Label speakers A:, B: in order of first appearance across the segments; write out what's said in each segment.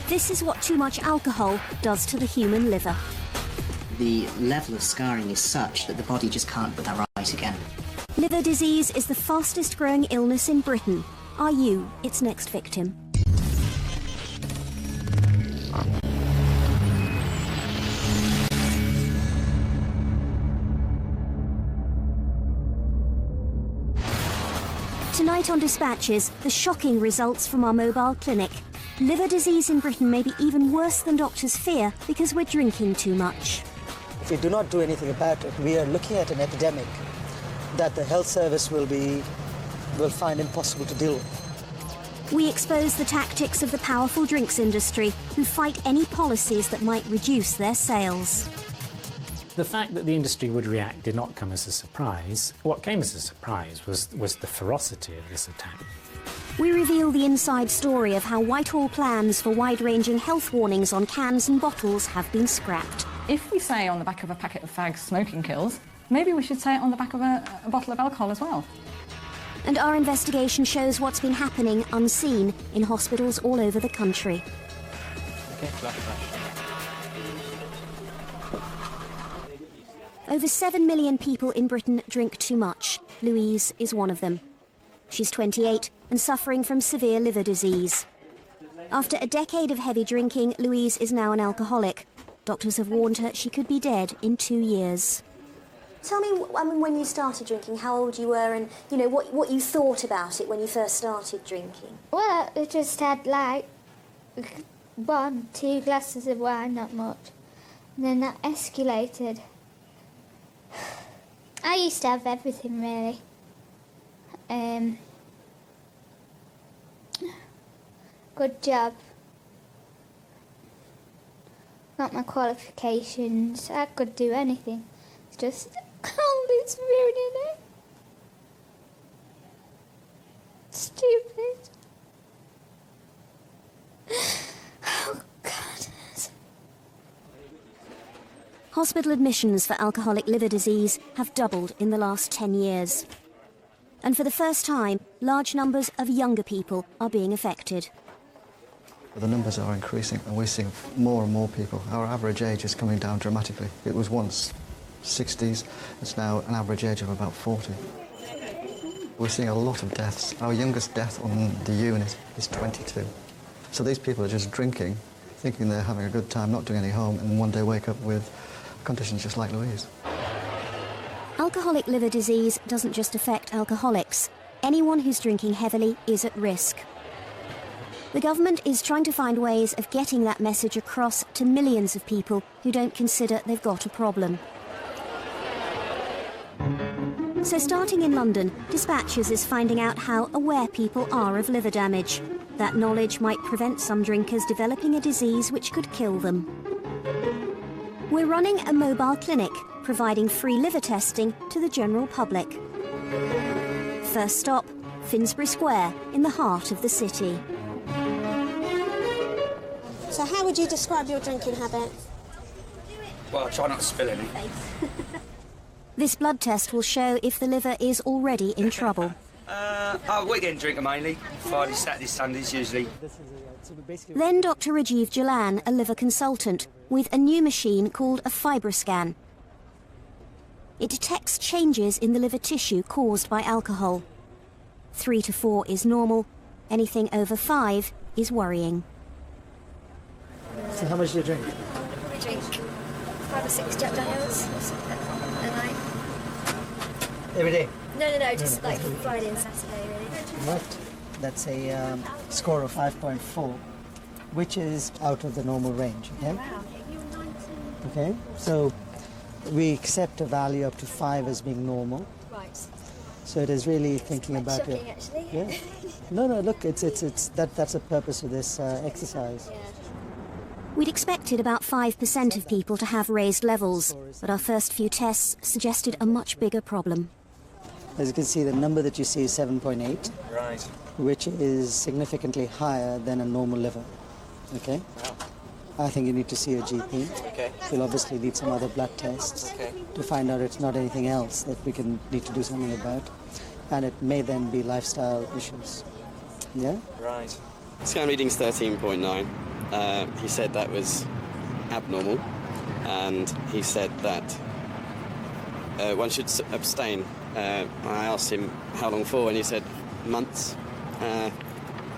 A: This is what too much alcohol does to the human liver.
B: The level of scarring is such that the body just can't put that right again.
A: Liver disease is the fastest growing illness in Britain. Are you its next victim? Tonight on Dispatches, the shocking results from our mobile clinic. Liver disease in Britain may be even worse than doctors fear because we're drinking too much.
C: If we do not do anything about it, we are looking at an epidemic that the health service will find impossible to deal with.
A: We expose the tactics of the powerful drinks industry who fight any policies that might reduce their sales.
D: The fact that the industry would react did not come as a surprise. What came as a surprise was the ferocity of this attack.
A: We reveal the inside story of how Whitehall plans for wide-ranging health warnings on cans and bottles have been scrapped.
E: If we say on the back of a packet of fags, smoking kills, maybe we should say it on the back of a bottle of alcohol as well.
A: And our investigation shows what's been happening unseen in hospitals all over the country.
D: Okay, flash.
A: Over 7 million people in Britain drink too much. Louise is one of them. She's 28 and suffering from severe liver disease. After a decade of heavy drinking, Louise is now an alcoholic. Doctors have warned her she could be dead in 2 years. Tell me, when you started drinking, how old you were and, what you thought about it when you first started drinking.
F: Well, I just had, 1, 2 glasses of wine, not much. And then that escalated. I used to have everything, really. Good job. Got my qualifications. I could do anything. It's just all this ruining it. Stupid. Oh, God.
A: Hospital admissions for alcoholic liver disease have doubled in the last 10 years. And for the first time, large numbers of younger people are being affected.
G: The numbers are increasing and we're seeing more and more people. Our average age is coming down dramatically. It was once 60s, it's now an average age of about 40. We're seeing a lot of deaths. Our youngest death on the unit is 22. So these people are just drinking, thinking they're having a good time, not doing any harm, and one day wake up with conditions just like Louise.
A: Alcoholic liver disease doesn't just affect alcoholics. Anyone who's drinking heavily is at risk. The government is trying to find ways of getting that message across to millions of people who don't consider they've got a problem. So starting in London, Dispatches is finding out how aware people are of liver damage. That knowledge might prevent some drinkers developing a disease which could kill them. We're running a mobile clinic, providing free liver testing to the general public. First stop, Finsbury Square, in the heart of the city.
H: So how would you describe your drinking habit?
I: Well, I try not to spill any.
A: This blood test will show if the liver is already in trouble.
I: Weekend drinker mainly. Fridays, Saturdays, Sundays usually.
A: Then Dr. Rajiv Jalan, a liver consultant, with a new machine called a FibroScan. It detects changes in the liver tissue caused by alcohol. 3 to 4 is normal. Anything over 5 is worrying.
C: So how much do you drink?
H: I drink 5 or 6 Jack Daniels a night.
C: Every day?
H: No, just like Friday and Saturday, really.
C: Right. That's a score of 5.4, which is out of the normal range, okay?
H: Wow.
C: Okay, so we accept a value up to 5 as being normal.
H: Right.
C: So it is really thinking about
H: shocking,
C: it.
H: actually.
C: Yeah. No, look, it's that's the purpose of this exercise.
H: Yeah.
A: We'd expected about 5% of people to have raised levels, but our first few tests suggested a much bigger problem.
C: As you can see, the number that you see is 7.8,
I: Right.
C: which is significantly higher than a normal liver. Okay?
I: Wow.
C: I think you need to see a GP.
I: Okay.
C: You'll obviously need some other blood tests
I: Okay.
C: to find out it's not anything else that we need to do something about. And it may then be lifestyle issues. Yeah?
I: Right.
J: Scan reading's 13.9. He said that was abnormal, and he said that one should abstain. I asked him how long for, and he said months,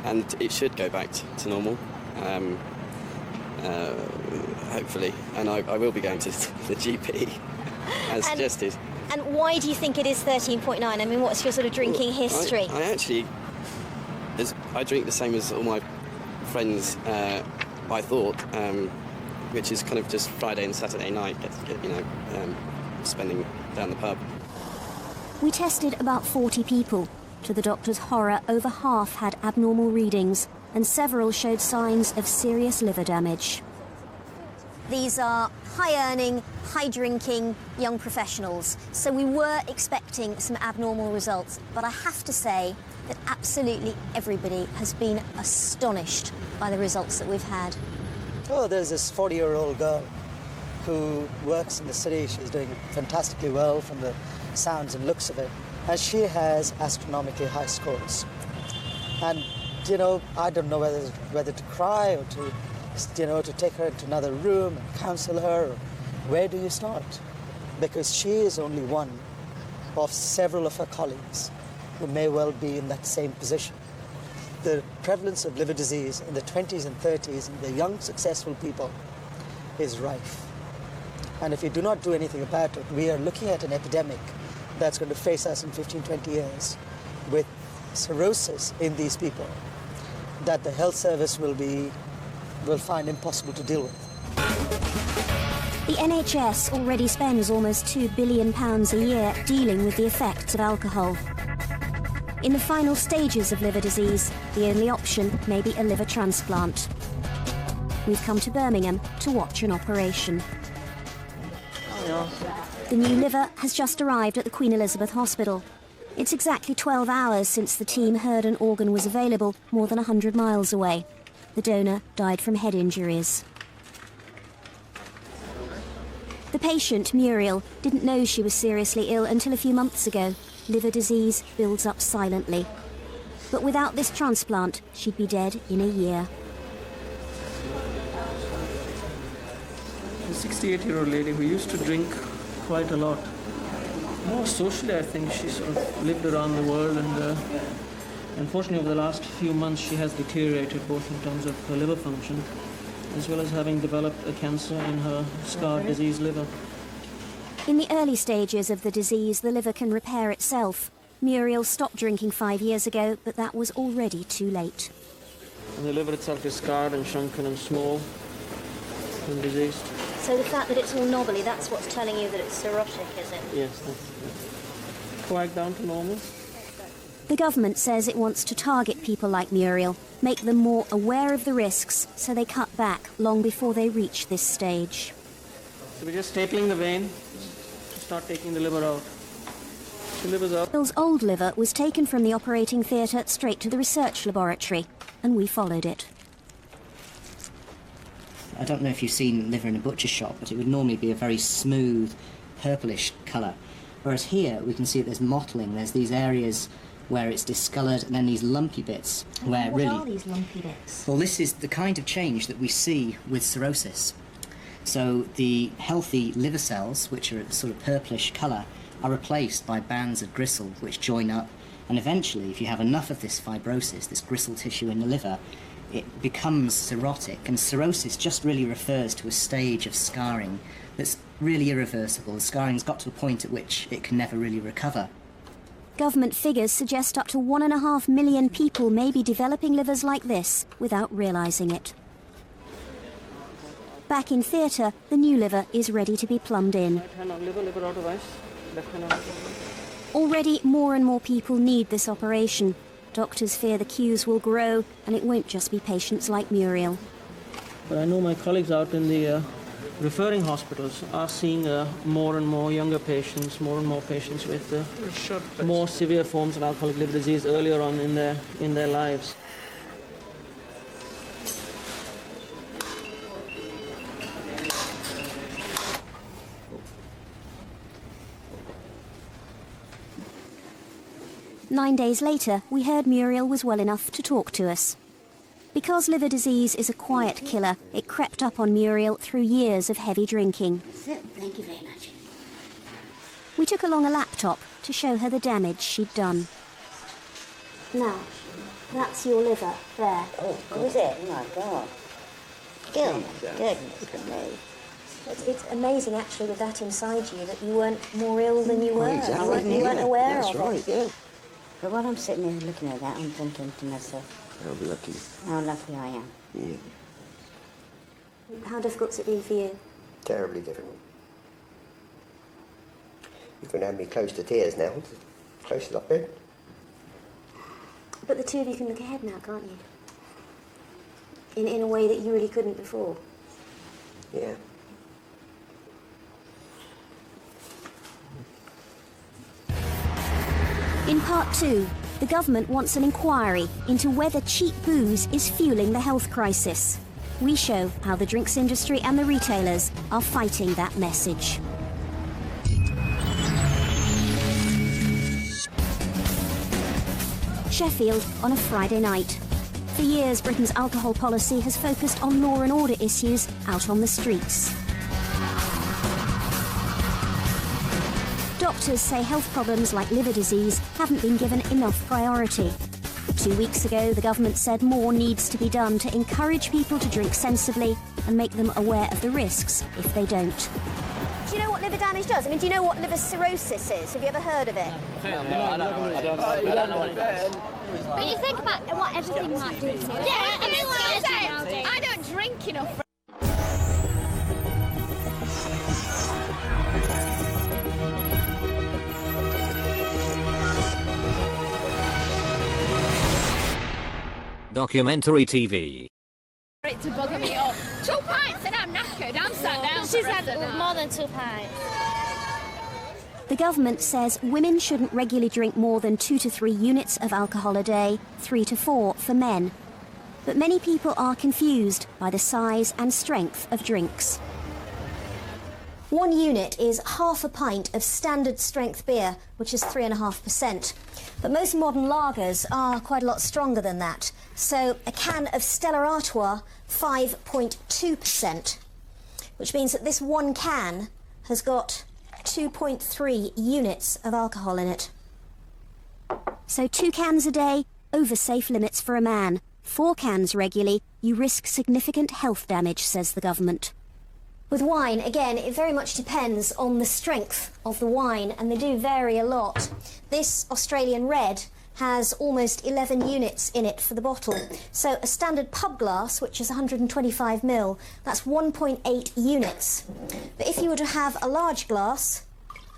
J: and it should go back to normal, hopefully. And I will be going to the GP, as suggested.
A: And why do you think it is 13.9? I mean, what's your sort of drinking history?
J: I actually, I drink the same as all my friends, I thought, which is kind of just Friday and Saturday night, spending down the pub.
A: We tested about 40 people. To the doctor's horror, over half had abnormal readings, and several showed signs of serious liver damage. These are high-earning, high-drinking young professionals, so we were expecting some abnormal results, but I have to say that absolutely everybody has been astonished by the results that we've had.
C: Oh, there's this 40-year-old girl who works in the city. She's doing fantastically well from the sounds and looks of it, and she has astronomically high scores. And, I don't know whether to cry or to take her into another room and counsel her, or where do you start? Because she is only one of several of her colleagues who may well be in that same position. The prevalence of liver disease in the 20s and 30s in the young, successful people is rife. And if we do not do anything about it, we are looking at an epidemic that's going to face us in 15, 20 years with cirrhosis in these people that the health service will find impossible to deal with.
A: The NHS already spends almost £2 billion a year dealing with the effects of alcohol. In the final stages of liver disease, the only option may be a liver transplant. We've come to Birmingham to watch an operation. The new liver has just arrived at the Queen Elizabeth Hospital. It's exactly 12 hours since the team heard an organ was available more than 100 miles away. The donor died from head injuries. The patient, Muriel, didn't know she was seriously ill until a few months ago. Liver disease builds up silently. But without this transplant, she'd be dead in a year.
K: A 68-year-old lady who used to drink quite a lot. More socially, I think she sort of lived around the world, and unfortunately over the last few months she has deteriorated both in terms of her liver function as well as having developed a cancer in her scarred diseased liver.
A: In the early stages of the disease, the liver can repair itself. Muriel stopped drinking 5 years ago, but that was already too late.
K: And the liver itself is scarred and shrunken and small and diseased.
A: So the fact that it's all knobbly, that's what's telling you that it's cirrhotic, is it?
K: Yes, that's coag down to normal.
A: The government says it wants to target people like Muriel, make them more aware of the risks so they cut back long before they reach this stage.
K: So we're just stapling the vein to start taking the liver out. The liver's out.
A: Muriel's old liver was taken from the operating theatre straight to the research laboratory, and we followed it.
B: I don't know if you've seen liver in a butcher shop, but it would normally be a very smooth, purplish colour. Whereas here, we can see that there's mottling. There's these areas where it's discoloured, and then these lumpy bits where
A: what are these lumpy bits?
B: Well, this is the kind of change that we see with cirrhosis. So the healthy liver cells, which are a sort of purplish colour, are replaced by bands of gristle which join up, and eventually, if you have enough of this fibrosis, this gristle tissue in the liver, it becomes cirrhotic, and cirrhosis just really refers to a stage of scarring that's really irreversible. The scarring's got to a point at which it can never really recover.
A: Government figures suggest up to 1.5 million people may be developing livers like this without realising it. Back in theatre, the new liver is ready to be plumbed in.
K: Right hand on liver, liver out of ice. Left hand on liver.
A: Already more and more people need this operation. Doctors fear the queues will grow, and it won't just be patients like Muriel.
K: But I know my colleagues out in the referring hospitals are seeing more and more younger patients, more and more patients with more severe forms of alcoholic liver disease earlier on in their lives. "9 days later, we heard Muriel was well enough to talk to us.
A: Because liver disease is a quiet killer, it crept up on Muriel through years of heavy drinking.
L: Thank you very much.
A: We took along a laptop to show her the damage she'd done. Now, that's your liver, there.
L: Oh, was it? Oh my God. Goodness me.
A: It's amazing, actually, with that inside you, that you weren't more ill than you were.
L: Exactly.
A: You weren't aware
L: That's
A: of
L: right,
A: it.
L: yeah. But while I'm sitting here looking at that, I'm thinking to myself,
M: How lucky.
L: how lucky I am.
M: Yeah.
A: How difficult's it been for you?
M: Terribly difficult. You can have me close to tears now. Close as I've been.
A: But the two of you can look ahead now, can't you? In a way that you really couldn't before.
M: Yeah.
A: In part 2, the government wants an inquiry into whether cheap booze is fueling the health crisis. We show how the drinks industry and the retailers are fighting that message. Sheffield on a Friday night. For years, Britain's alcohol policy has focused on law and order issues out on the streets. Doctors say health problems like liver disease haven't been given enough priority. 2 weeks ago, the government said more needs to be done to encourage people to drink sensibly and make them aware of the risks if they don't. Do you know what liver damage does? I mean, do you know what liver cirrhosis is? Have you ever heard of it?
N: No, I don't know what it is.
H: But you think about what everything might do to you.
O: Yeah, I mean, like I say, I don't drink enough.
P: Documentary TV.
O: It to bugger me up. 2 pints and I'm knackered. I'm sat down.
H: She's had more than 2 pints.
A: The government says women shouldn't regularly drink more than 2 to 3 units of alcohol a day, 3 to 4 for men. But many people are confused by the size and strength of drinks. 1 unit is half a pint of standard strength beer, which is 3.5%. But most modern lagers are quite a lot stronger than that. So a can of Stella Artois, 5.2%, which means that this one can has got 2.3 units of alcohol in it. So 2 cans a day, over safe limits for a man. 4 cans regularly, you risk significant health damage, says the government. With wine, again, it very much depends on the strength of the wine, and they do vary a lot. This Australian red has almost 11 units in it for the bottle. So a standard pub glass, which is 125 ml, that's 1.8 units. But if you were to have a large glass,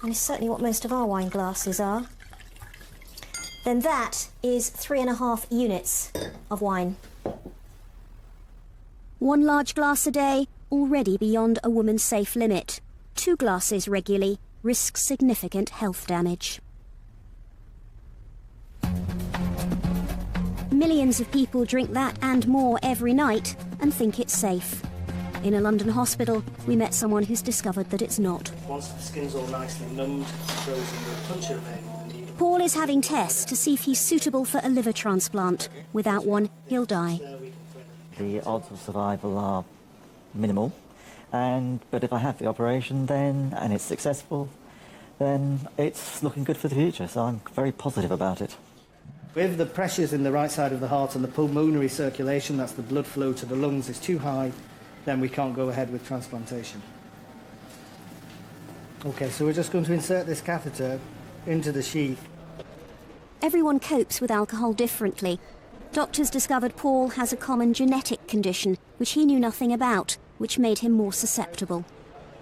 A: and it's certainly what most of our wine glasses are, then that is 3.5 units of wine. 1 large glass a day, already beyond a woman's safe limit. 2 glasses regularly risks significant health damage. Millions of people drink that and more every night and think it's safe. In a London hospital, we met someone who's discovered that it's not.
K: Once the skin's all nicely numbed, frozen, we'll punch it away with the needle.
A: Paul is having tests to see if he's suitable for a liver transplant. Without one, he'll die.
Q: The odds of survival are minimal, but if I have the operation then and it's successful, then it's looking good for the future, so I'm very positive about it.
R: If the pressures in the right side of the heart and the pulmonary circulation, that's the blood flow to the lungs, is too high, then we can't go ahead with transplantation. Okay, so we're just going to insert this catheter into the sheath.
A: Everyone copes with alcohol differently. Doctors discovered Paul has a common genetic condition, which he knew nothing about, which made him more susceptible.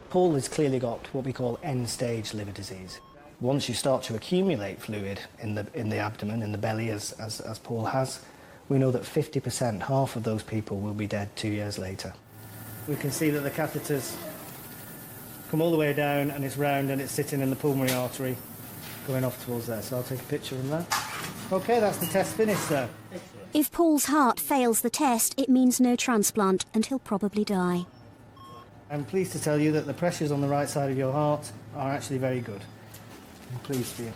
R: Paul has clearly got what we call end-stage liver disease. Once you start to accumulate fluid in the abdomen, in the belly, as Paul has, we know that 50%, half of those people, will be dead 2 years later. We can see that the catheters come all the way down and it's round and it's sitting in the pulmonary artery going off towards there. So I'll take a picture of that. OK, that's the test finished, sir.
A: If Paul's heart fails the test, it means no transplant and he'll probably die.
R: I'm pleased to tell you that the pressures on the right side of your heart are actually very good. I'm pleased for you.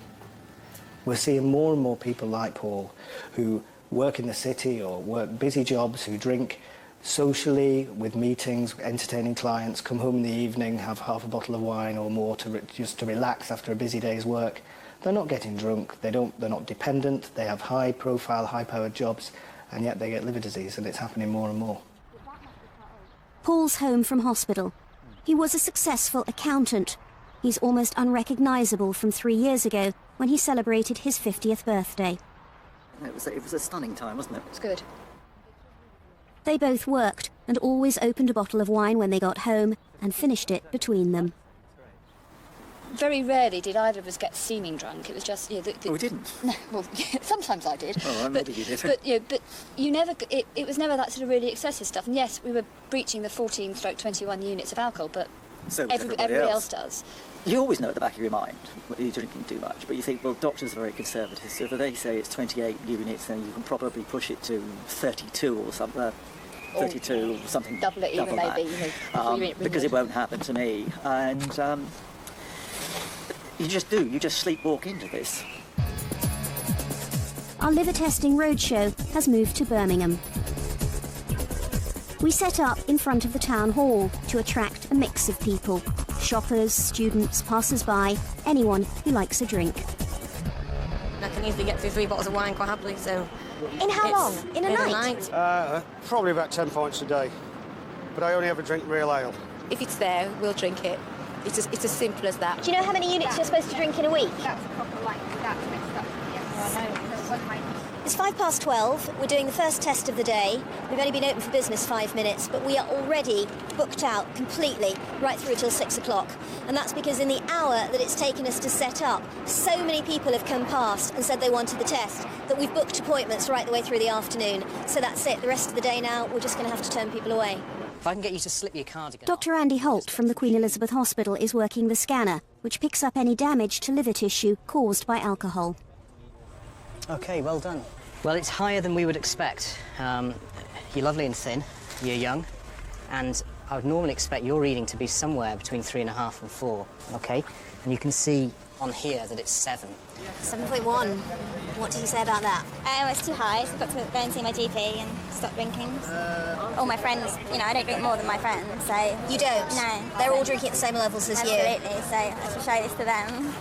R: We're seeing more and more people like Paul who work in the city or work busy jobs, who drink socially with meetings, entertaining clients, come home in the evening, have half a bottle of wine or more just to relax after a busy day's work. They're not getting drunk, they're not dependent, they have high-profile, high-powered jobs, and yet they get liver disease, and it's happening more and more.
A: Paul's home from hospital. He was a successful accountant. He's almost unrecognisable from 3 years ago when he celebrated his 50th birthday.
P: It was a stunning time, wasn't it?
O: It's good.
A: They both worked and always opened a bottle of wine when they got home and finished it between them.
O: Very rarely did either of us get seeming drunk. It was just, you know...
P: Oh, we didn't?
O: No, well, sometimes I did.
P: Oh, maybe you did.
O: But you never... It was never that sort of really excessive stuff. And yes, we were breaching the 14/21 units of alcohol, but
P: so
O: everybody else does.
P: You always know at the back of your mind that you're drinking too much, but you think, well, doctors are very conservative, so if they say it's 28 units, then you can probably push it to 32 or something. 32 or something.
O: Double it even, maybe. You know,
P: because it won't happen to me. And you just do. You just sleepwalk into this.
A: Our liver testing roadshow has moved to Birmingham. We set up in front of the town hall to attract a mix of people. Shoppers, students, passers-by, anyone who likes a drink.
S: I can easily get through 3 bottles of wine quite happily, so...
A: In how long? In a night?
T: Probably about 10 pints a day. But I only ever drink real ale.
U: If it's there, we'll drink it. It's as simple as that.
A: Do you know how many units you're supposed to drink in a week?
O: That's proper, like, that's mixed up. Yes. I know.
A: It's 12:05. We're doing the first test of the day. We've only been open for business 5 minutes, but we are already booked out completely right through till 6 o'clock. And that's because in the hour that it's taken us to set up, so many people have come past and said they wanted the test that we've booked appointments right the way through the afternoon. So that's it. The rest of the day now, we're just going to have to turn people away.
B: If I can get you to slip your cardigan...
A: Dr. Andy Holt from the Queen Elizabeth Hospital is working the scanner, which picks up any damage to liver tissue caused by alcohol.
B: OK, well done. Well, it's higher than we would expect. You're lovely and thin, you're young, and I would normally expect your reading to be somewhere between 3.5 and 4, OK? And you can see on here that it's 7.
A: 7.1. What did you say about that?
F: It's too high, so I've got to go and see my GP and stop drinking. All my friends, you know, I don't drink more than my friends, so...
A: You don't?
F: No.
A: They're all drinking at the same levels as you?
F: Absolutely, so I should show this to them.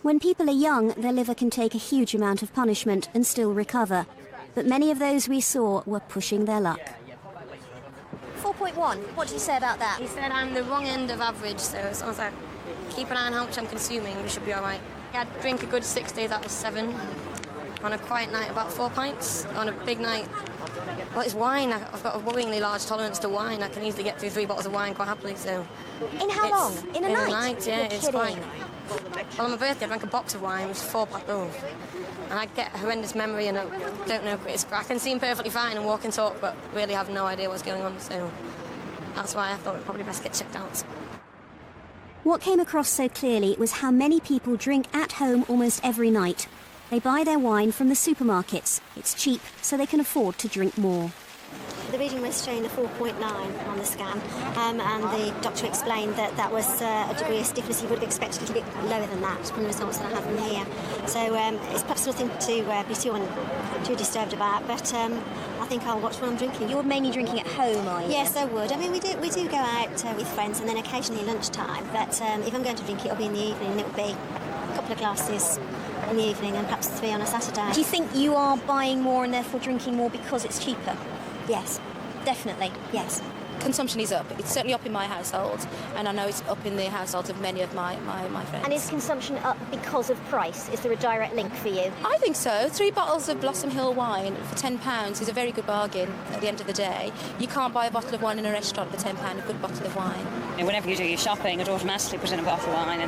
A: When people are young, their liver can take a huge amount of punishment and still recover. But many of those we saw were pushing their luck. 4.1. What did you say about that?
S: He said I'm the wrong end of average, so as long as I keep an eye on how much I'm consuming, we should be all right. I'd drink a good 6 days out of 7. On a quiet night, about 4 pints. On a big night, well, it's wine. I've got a worryingly large tolerance to wine. I can easily get through 3 bottles of wine quite happily, so...
A: In how long? In a night?
S: In a night, yeah,
A: You're
S: it's
A: kidding.
S: quite... Well, on my birthday, I drank a box of wine, it was 4 pack. Oh. And I get a horrendous memory and I don't know, I can seem perfectly fine and walk and talk, but really have no idea what's going on, so that's why I thought it'd probably best get checked out.
A: What came across so clearly was how many people drink at home almost every night. They buy their wine from the supermarkets. It's cheap, so they can afford to drink more.
V: The reading was showing a 4.9 on the scan, and the doctor explained that that was a degree of stiffness. You would have expected a little bit lower than that from the results that I have from here. So it's perhaps nothing to be too disturbed about, but I think I'll watch what I'm drinking.
A: You're mainly drinking at home, are you?
V: Yes, I would. I mean, we do go out with friends and then occasionally lunchtime, but if I'm going to drink, it'll be in the evening, and it will be a couple of glasses in the evening and perhaps 3 on a Saturday.
A: Do you think you are buying more and therefore drinking more because it's cheaper?
V: Yes.
A: Definitely, yes.
U: Consumption is up. It's certainly up in my household, and I know it's up in the households of many of my friends.
A: And is consumption up because of price? Is there a direct link for you?
U: I think so. 3 bottles of Blossom Hill wine for £10 is a very good bargain at the end of the day. You can't buy a bottle of wine in a restaurant for £10, a good bottle of wine.
W: And whenever you do your shopping, it automatically puts in a bottle of wine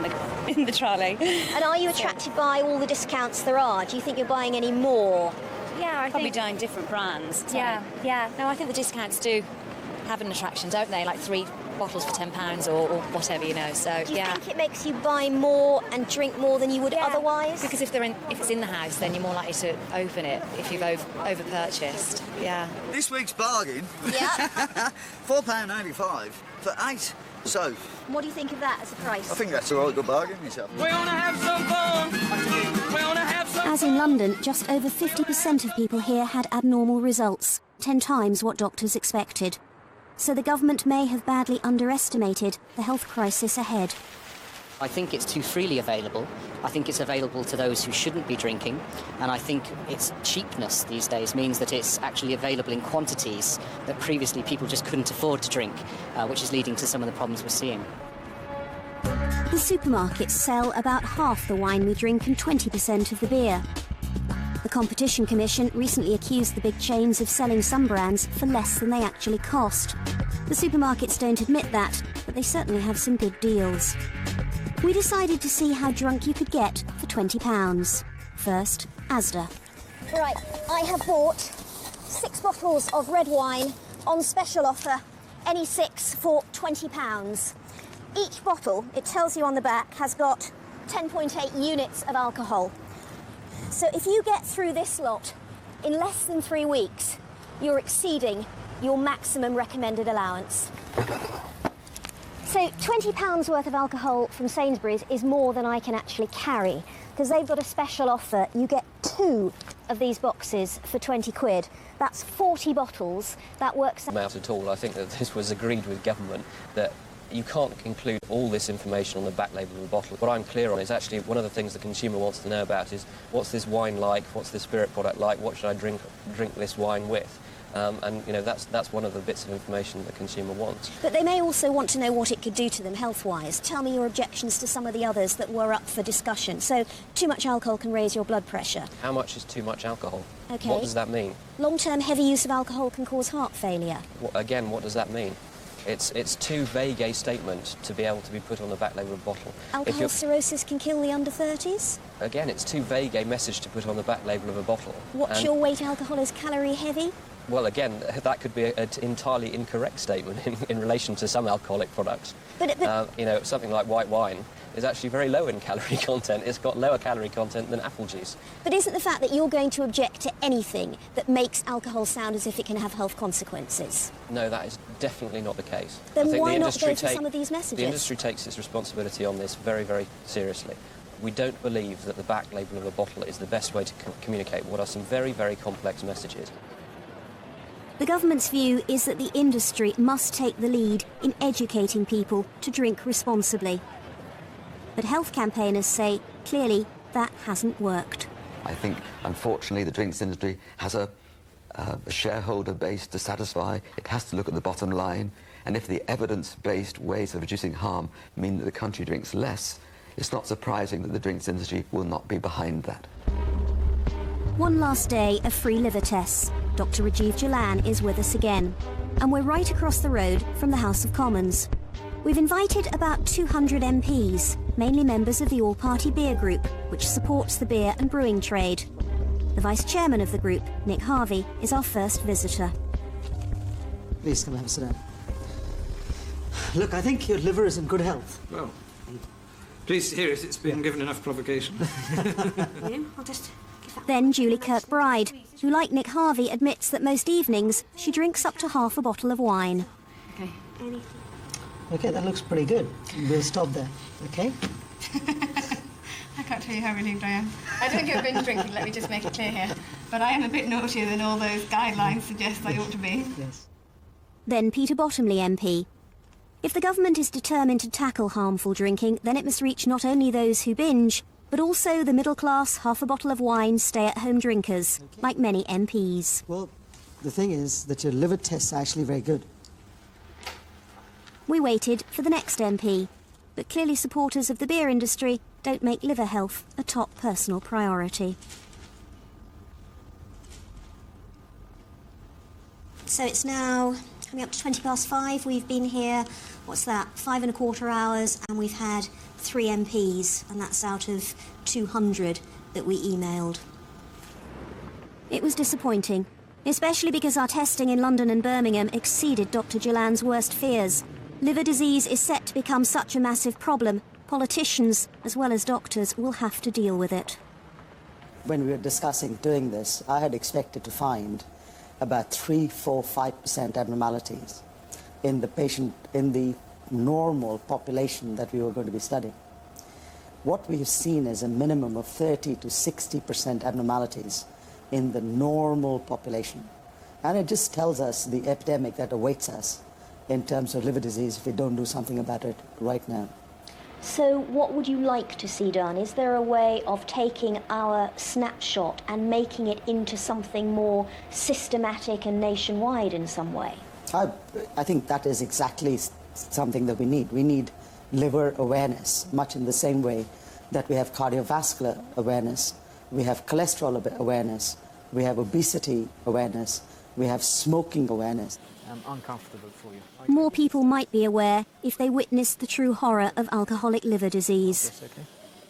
W: in the trolley.
A: And are you attracted by all the discounts there are? Do you think you're buying any more?
W: Yeah, I probably doing different brands.
X: Yeah. No, I think the discounts do have an attraction, don't they? Like 3 bottles for £10 or whatever, you know. So
A: do you think it makes you buy more and drink more than you would otherwise?
X: Because if it's in the house, then you're more likely to open it if you've over purchased. Yeah.
Y: This week's bargain.
A: Yeah.
Y: £4.95 for 8
D: So,
A: What do you think of that as a price?
D: I think that's a right good bargain yourself.
N: We wanna have some fun. We wanna have some.
A: As in London, just over 50% of people here had abnormal results, 10 times what doctors expected. So the government may have badly underestimated the health crisis ahead.
B: I think it's too freely available. I think it's available to those who shouldn't be drinking, and I think its cheapness these days means that it's actually available in quantities that previously people just couldn't afford to drink, which is leading to some of the problems we're seeing.
A: The supermarkets sell about half the wine we drink and 20% of the beer. The Competition Commission recently accused the big chains of selling some brands for less than they actually cost. The supermarkets don't admit that, but they certainly have some good deals. We decided to see how drunk you could get for £20. First, Asda. Right, I have bought 6 bottles of red wine on special offer, any 6 for £20. Each bottle, it tells you on the back, has got 10.8 units of alcohol. So if you get through this lot in less than 3 weeks, you're exceeding your maximum recommended allowance. So £20 worth of alcohol from Sainsbury's is more than I can actually carry, because they've got a special offer. You get 2 of these boxes for 20 quid. That's 40 bottles. That works
E: out at all. I think that this was agreed with government, that you can't include all this information on the back label of the bottle. What I'm clear on is actually one of the things the consumer wants to know about is what's this wine like, what's this spirit product like, what should I drink this wine with? And you know, that's one of the bits of information the consumer wants.
A: But they may also want to know what it could do to them health-wise. Tell me your objections to some of the others that were up for discussion. So, too much alcohol can raise your blood pressure.
E: How much is too much alcohol?
A: Okay.
E: What does that mean?
A: Long-term heavy use of alcohol can cause heart failure.
E: Again, what does that mean? It's too vague a statement to be able to be put on the back label of a bottle.
A: Alcohol cirrhosis can kill the under-30s?
E: Again, it's too vague a message to put on the back label of a bottle.
A: What's your weight alcohol is calorie heavy?
E: Well, again, that could be an entirely incorrect statement in relation to some alcoholic products.
A: But
E: you know, something like white wine is actually very low in calorie content. It's got lower calorie content than apple juice.
A: But isn't the fact that you're going to object to anything that makes alcohol sound as if it can have health consequences?
E: No, that is definitely not the case.
A: Then
E: I think
A: why
E: the
A: not go for some of these messages?
E: The industry takes its responsibility on this very, very seriously. We don't believe that the back label of a bottle is the best way to communicate what are some very, very complex messages.
A: The government's view is that the industry must take the lead in educating people to drink responsibly. But health campaigners say, clearly, that hasn't worked.
G: I think, unfortunately, the drinks industry has a shareholder base to satisfy. It has to look at the bottom line. And if the evidence-based ways of reducing harm mean that the country drinks less, it's not surprising that the drinks industry will not be behind that.
A: One last day of free liver tests. Dr. Rajiv Jalan is with us again. And we're right across the road from the House of Commons. We've invited about 200 MPs, mainly members of the all-party beer group, which supports the beer and brewing trade. The vice-chairman of the group, Nick Harvey, is our first visitor.
C: Please come and have a sit down. Look, I think your liver is in good health.
K: Well, pleased to hear it. It's been given enough provocation.
A: I'll just... Then Julie Kirkbride, who, like Nick Harvey, admits that most evenings she drinks up to half a bottle of wine.
C: Okay. Okay, that looks pretty good. We'll stop there, okay?
H: I can't tell you how relieved I am. I don't get binge drinking, let me just make it clear here. But I am a bit naughtier than all those guidelines suggest I ought to be.
C: Yes.
A: Then Peter Bottomley MP. If the government is determined to tackle harmful drinking, then it must reach not only those who binge, but also the middle-class, half a bottle of wine, stay-at-home drinkers, like many MPs.
C: Well, the thing is that your liver tests are actually very good.
A: We waited for the next MP, but clearly supporters of the beer industry don't make liver health a top personal priority. So it's now coming up to 5:20. We've been here, what's that, 5¼ hours, and we've had 3 MPs, and that's out of 200 that we emailed. It was disappointing, especially because our testing in London and Birmingham exceeded Dr. Jalan's worst fears. Liver disease is set to become such a massive problem, politicians, as well as doctors, will have to deal with it.
C: When we were discussing doing this, I had expected to find about 3, 4, 5% abnormalities in the patient, in the normal population that we were going to be studying. What we've seen is a minimum of 30 to 60% abnormalities in the normal population. And it just tells us the epidemic that awaits us in terms of liver disease if we don't do something about it right now.
A: So what would you like to see done? Is there a way of taking our snapshot and making it into something more systematic and nationwide in some way?
C: I think that is exactly something that we need. We need liver awareness, much in the same way that we have cardiovascular awareness, we have cholesterol awareness, we have obesity awareness, we have smoking awareness.
I: Uncomfortable for you.
A: More people might be aware if they witnessed the true horror of alcoholic liver disease.
I: Okay.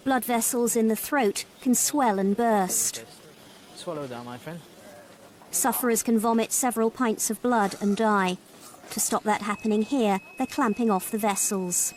A: Blood vessels in the throat can swell and burst.
I: Swallow down, my friend.
A: Sufferers can vomit several pints of blood and die. To stop that happening here, they're clamping off the vessels.